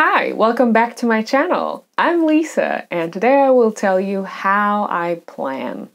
Hi, welcome back to my channel. I'm Lisa, and today I will tell you how I plan.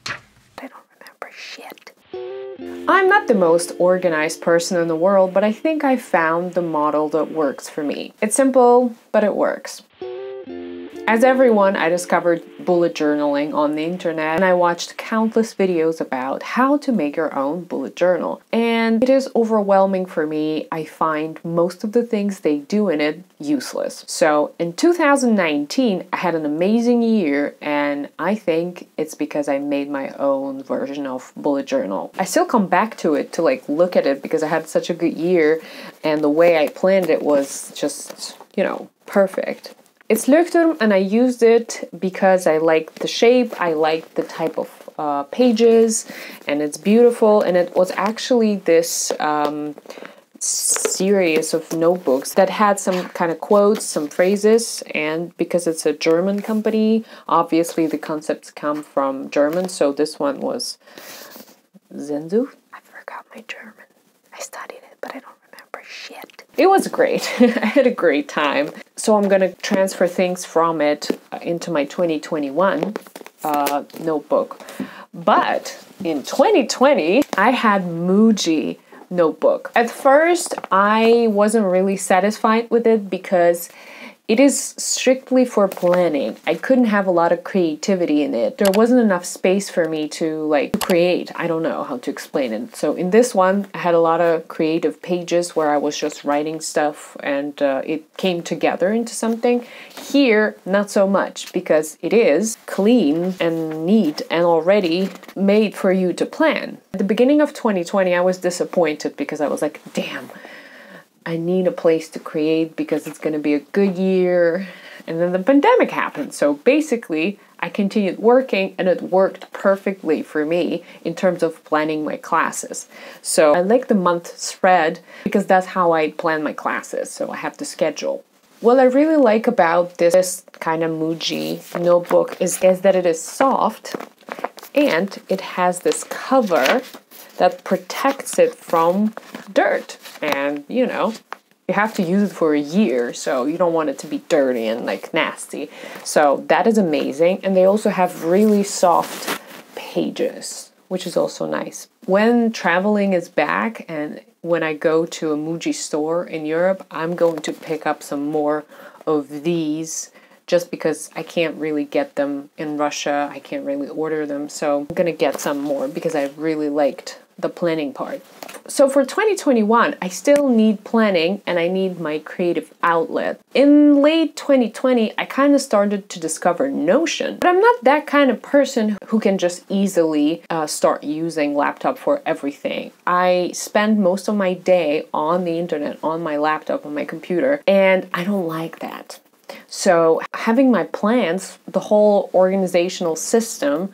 I don't remember shit. I'm not the most organized person in the world, but I think I found the model that works for me. It's simple, but it works. As everyone, I discovered bullet journaling on the internet, and I watched countless videos about how to make your own bullet journal. And it is overwhelming for me. I find most of the things they do in it useless. So in 2019, I had an amazing year, and I think it's because I made my own version of bullet journal. I still come back to it to look at it because I had such a good year, and the way I planned it was just, perfect. It's Leuchtturm, and I used it because I liked the shape, I liked the type of pages, and it's beautiful. And it was actually this series of notebooks that had some kind of quotes, some phrases, and because it's a German company, obviously the concepts come from German, so this one was Sensu. I forgot my German. I studied it, but I don't remember shit. It was great. I had a great time. So I'm gonna transfer things from it into my 2021 notebook. But in 2020, I had Muji notebook. At first, I wasn't really satisfied with it because it is strictly for planning. I couldn't have a lot of creativity in it. There wasn't enough space for me to create. I don't know how to explain it. So in this one, I had a lot of creative pages where I was just writing stuff, and it came together into something. Here, not so much, because it is clean and neat and already made for you to plan. At the beginning of 2020, I was disappointed because I was like, damn, I need a place to create because it's going to be a good year. And then the pandemic happened. So basically, I continued working, and it worked perfectly for me in terms of planning my classes. So I like the month spread because that's how I plan my classes. So I have the schedule. What I really like about this kind of Muji notebook is that it is soft, and it has this cover that protects it from dirt. And, you have to use it for a year, so you don't want it to be dirty and nasty. So that is amazing. And they also have really soft pages, which is also nice. When traveling is back and when I go to a Muji store in Europe, I'm going to pick up some more of these just because I can't really get them in Russia. I can't really order them. So I'm gonna get some more because I really liked the planning part. So for 2021, I still need planning and I need my creative outlet. In late 2020, I kind of started to discover Notion, but I'm not that kind of person who can just easily start using laptop for everything. I spend most of my day on the internet, on my laptop, on my computer, and I don't like that. So having my plans, the whole organizational system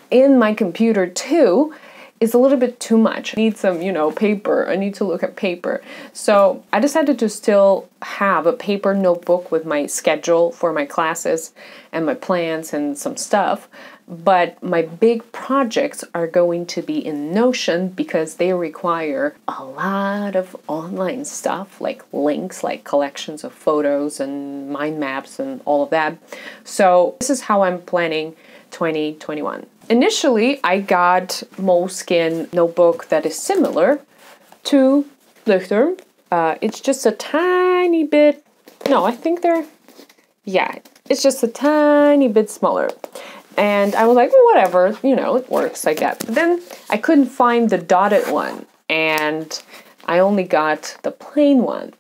in my computer too, is a little bit too much. I need some, paper. I need to look at paper. So I decided to still have a paper notebook with my schedule for my classes and my plans and some stuff. But my big projects are going to be in Notion because they require a lot of online stuff, like links, like collections of photos and mind maps and all of that. So this is how I'm planning 2021. Initially, I got Moleskine notebook that is similar to Leuchtturm. It's just a tiny bit, it's just a tiny bit smaller. And I was like, well, whatever, it works like that. But then I couldn't find the dotted one, and I only got the plain one.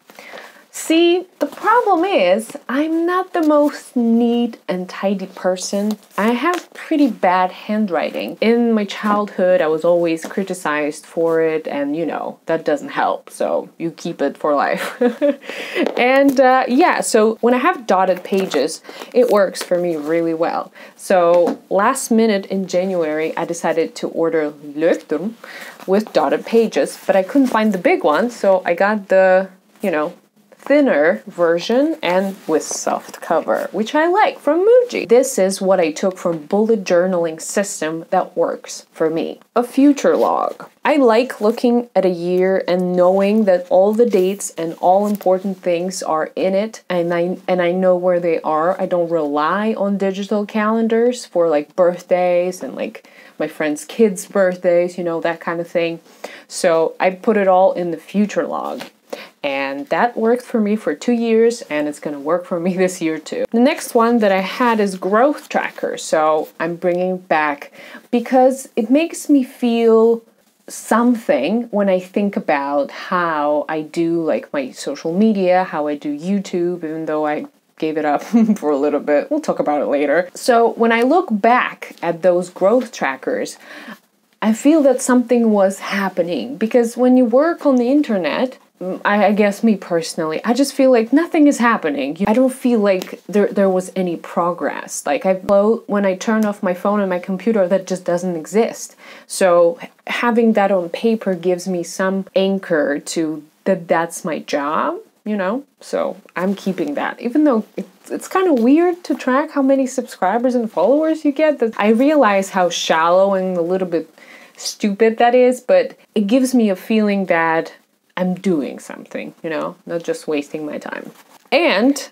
See, the problem is I'm not the most neat and tidy person. I have pretty bad handwriting. In my childhood, I was always criticized for it, and that doesn't help. So you keep it for life. And so when I have dotted pages, it works for me really well. So last minute in January, I decided to order Leuchtturm with dotted pages, but I couldn't find the big one, so I got the, thinner version and with soft cover, which I like, from Muji. This is what I took from bullet journaling system that works for me. A future log. I like looking at a year and knowing that all the dates and all important things are in it, and I know where they are. I don't rely on digital calendars for like birthdays and like my friends' kids' birthdays, you know, that kind of thing. So I put it all in the future log. And that worked for me for 2 years, and it's going to work for me this year too. The next one that I had is growth tracker. So I'm bringing back because it makes me feel something when I think about how I do like my social media, how I do YouTube, even though I gave it up for a little bit. We'll talk about it later. So when I look back at those growth trackers, I feel that something was happening, because when you work on the internet, I guess me personally, I just feel like nothing is happening. I don't feel like there was any progress. Like when I turn off my phone and my computer, that just doesn't exist. So having that on paper gives me some anchor to that's my job, you know? So I'm keeping that. Even though it's kind of weird to track how many subscribers and followers you get, that I realize how shallow and a little bit stupid that is, but it gives me a feeling that I'm doing something, you know, not just wasting my time. And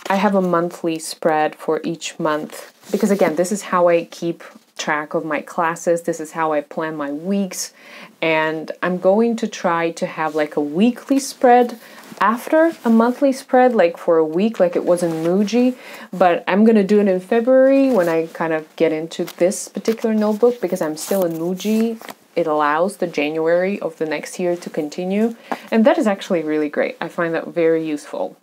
I have a monthly spread for each month, because again, this is how I keep track of my classes. This is how I plan my weeks. And I'm going to try to have like a weekly spread after a monthly spread, like for a week, like it was in Muji. But I'm going to do it in February when I kind of get into this particular notebook, because I'm still in Muji. It allows the January of the next year to continue. And that is actually really great. I find that very useful.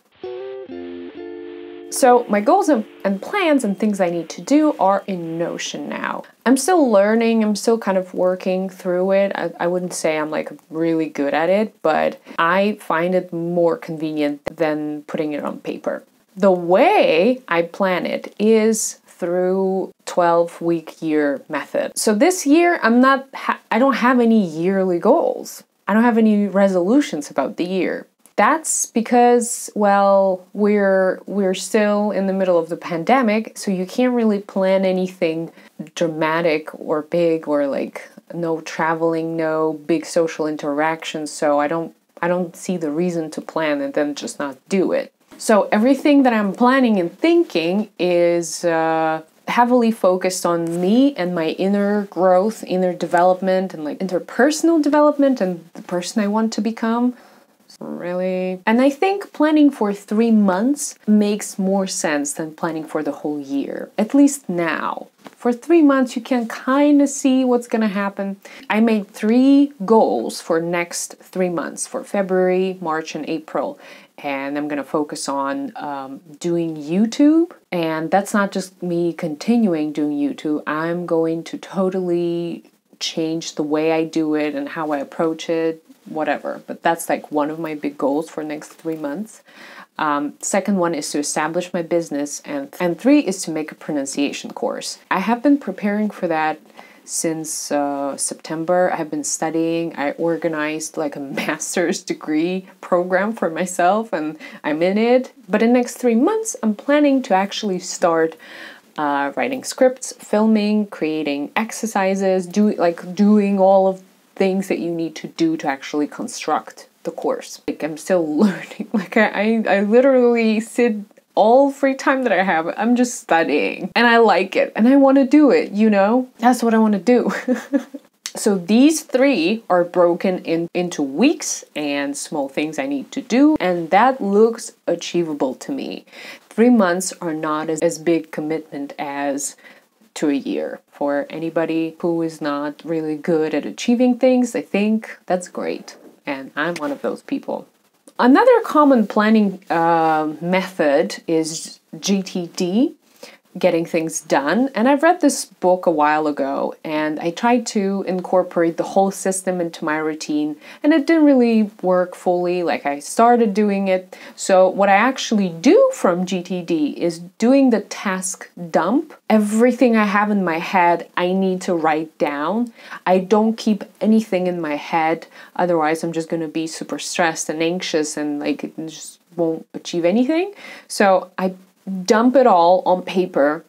So my goals and plans and things I need to do are in Notion now. I'm still learning. I'm still kind of working through it. I wouldn't say I'm like really good at it, but I find it more convenient than putting it on paper. The way I plan it is through 12-week year method. So this year I don't have any yearly goals. I don't have any resolutions about the year. That's because, well, we're still in the middle of the pandemic, so you can't really plan anything dramatic or big, or like no traveling, no big social interactions. So I don't see the reason to plan and then just not do it. So everything that I'm planning and thinking is heavily focused on me and my inner growth, inner development, and like interpersonal development and the person I want to become. Really. And I think planning for 3 months makes more sense than planning for the whole year, at least now. For 3 months, you can kind of see what's going to happen. I made 3 goals for next 3 months, for February, March, and April. And I'm going to focus on doing YouTube. And that's not just me continuing doing YouTube. I'm going to totally change the way I do it and how I approach it, whatever. But that's like one of my big goals for next 3 months. Second one is to establish my business. And 3 is to make a pronunciation course. I have been preparing for that since September. I've been studying. I organized like a master's degree program for myself, and I'm in it. But in the next 3 months, I'm planning to actually start writing scripts, filming, creating exercises, doing all of things that you need to do to actually construct the course. Like, I'm still learning. Like I literally sit all free time that I have, I'm just studying, and I like it and I want to do it, you know? That's what I want to do. So these 3 are broken into weeks and small things I need to do, and that looks achievable to me. 3 months are not as big commitment as to a year. For anybody who is not really good at achieving things, I think that's great. And I'm one of those people. Another common planning method is GTD, getting things done. And I've read this book a while ago, and I tried to incorporate the whole system into my routine, and it didn't really work fully. Like, I started doing it. So what I actually do from GTD is doing the task dump. Everything I have in my head, I need to write down. I don't keep anything in my head. Otherwise, I'm just going to be super stressed and anxious and like just won't achieve anything. So I dump it all on paper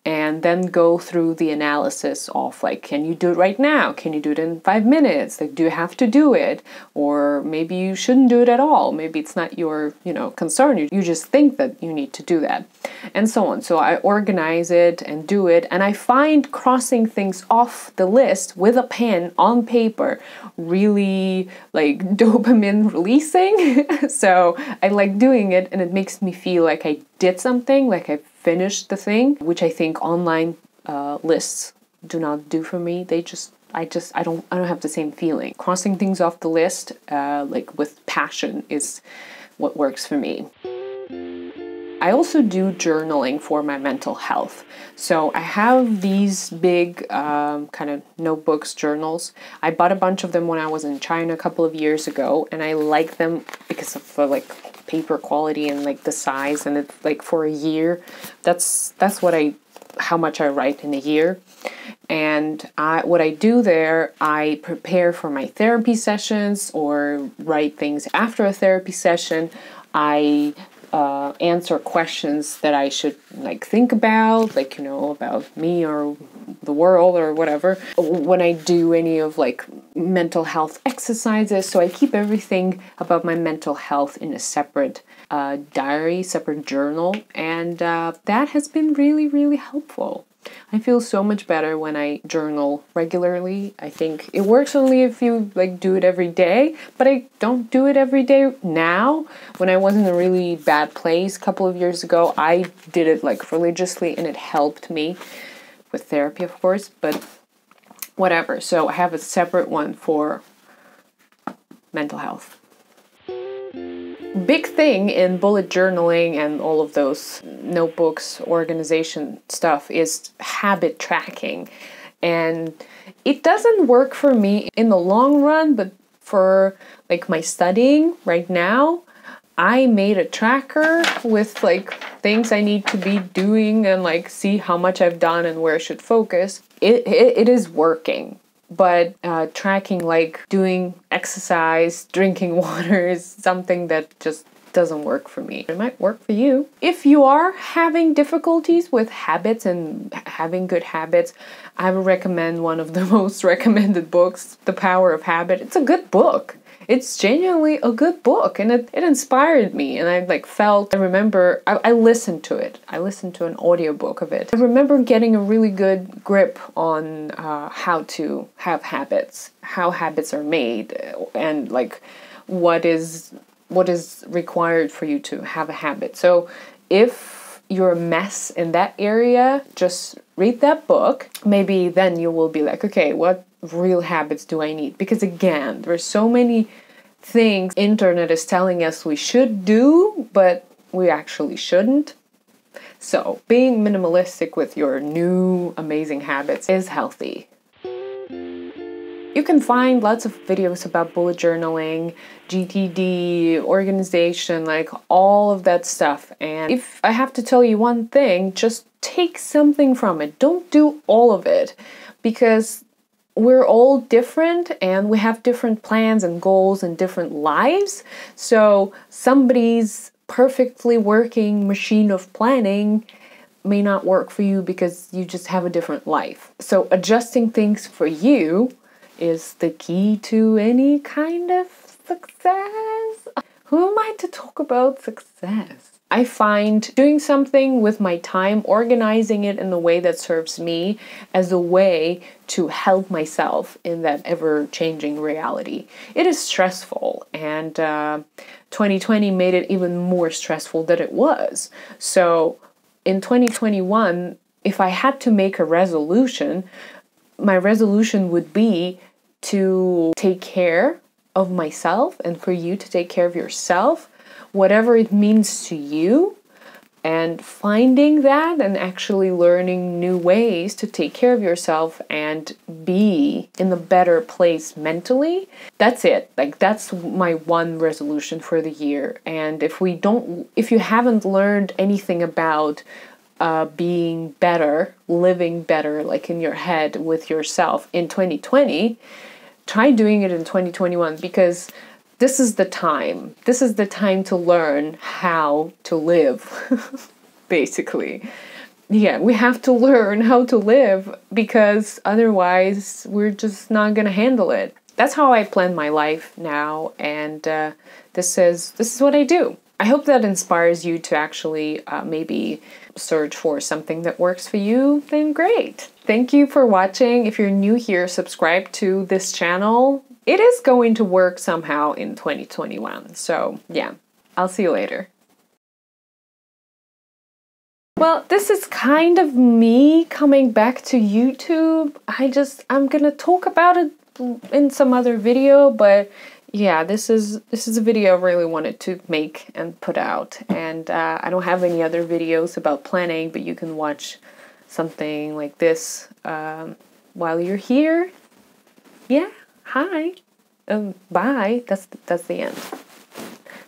and then go through the analysis of like, can you do it right now? Can you do it in 5 minutes? Like, do you have to do it? Or maybe you shouldn't do it at all. Maybe it's not your, concern. You just think that you need to do that, and so on. So I organize it and do it. And I find crossing things off the list with a pen on paper really like dopamine releasing. So I like doing it, and it makes me feel like I did something, like I finished the thing, which I think online lists do not do for me. I don't have the same feeling. Crossing things off the list, like with passion, is what works for me. I also do journaling for my mental health. So I have these big kind of notebooks, journals. I bought a bunch of them when I was in China a couple of years ago, and I like them because of the like paper quality and like the size, and it's like for a year. That's how much I write in a year. And what I do there, I prepare for my therapy sessions or write things after a therapy session. I answer questions that I should like think about, like, about me or the world or whatever, when I do any of like mental health exercises. So I keep everything about my mental health in a separate diary, separate journal, and that has been really, really helpful. I feel so much better when I journal regularly. I think it works only if you like do it every day, but I don't do it every day now. When I was in a really bad place a couple of years ago, I did it like religiously, and it helped me with therapy, of course, but whatever. So I have a separate one for mental health. Big thing in bullet journaling and all of those notebooks, organization stuff is habit tracking. And it doesn't work for me in the long run, but for like my studying right now, I made a tracker with like things I need to be doing and like see how much I've done and where I should focus. It is working. But tracking like doing exercise, drinking water is something that just doesn't work for me. It might work for you. If you are having difficulties with habits and having good habits, I would recommend one of the most recommended books, The Power of Habit. It's a good book. It's genuinely a good book, and it inspired me, and I remember I listened to it. I listened to an audiobook of it. I remember getting a really good grip on how to have habits, how habits are made, and like what is required for you to have a habit. So if you're a mess in that area, just read that book. Maybe then you will be like, okay, what real habits do I need? Because again, there's so many things internet is telling us we should do, but we actually shouldn't. So being minimalistic with your new amazing habits is healthy. You can find lots of videos about bullet journaling, GTD, organization, like all of that stuff. And if I have to tell you one thing, just take something from it. Don't do all of it, because we're all different and we have different plans and goals and different lives. So somebody's perfectly working machine of planning may not work for you because you just have a different life. So adjusting things for you is the key to any kind of success. Who am I to talk about success? I find doing something with my time, organizing it in the way that serves me, as a way to help myself in that ever-changing reality. It is stressful, and 2020 made it even more stressful than it was. So in 2021, if I had to make a resolution, my resolution would be to take care of myself and for you to take care of yourself, whatever it means to you, and finding that and actually learning new ways to take care of yourself and be in a better place mentally. That's it. Like, that's my one resolution for the year. And if you haven't learned anything about being better, living better, like in your head with yourself in 2020, try doing it in 2021, because this is the time. This is the time to learn how to live, basically. Yeah, we have to learn how to live because otherwise we're just not gonna handle it. That's how I plan my life now, and this is what I do. I hope that inspires you to actually maybe search for something that works for you, then great. Thank you for watching. If you're new here, subscribe to this channel. It is going to work somehow in 2021. So yeah, I'll see you later. Well, this is kind of me coming back to YouTube. I'm gonna talk about it in some other video, but yeah, this is a video I really wanted to make and put out, and I don't have any other videos about planning, but you can watch something like this while you're here. Yeah, hi, bye. That's the end.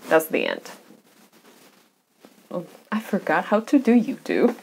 That's the end. Oh, I forgot how to do YouTube.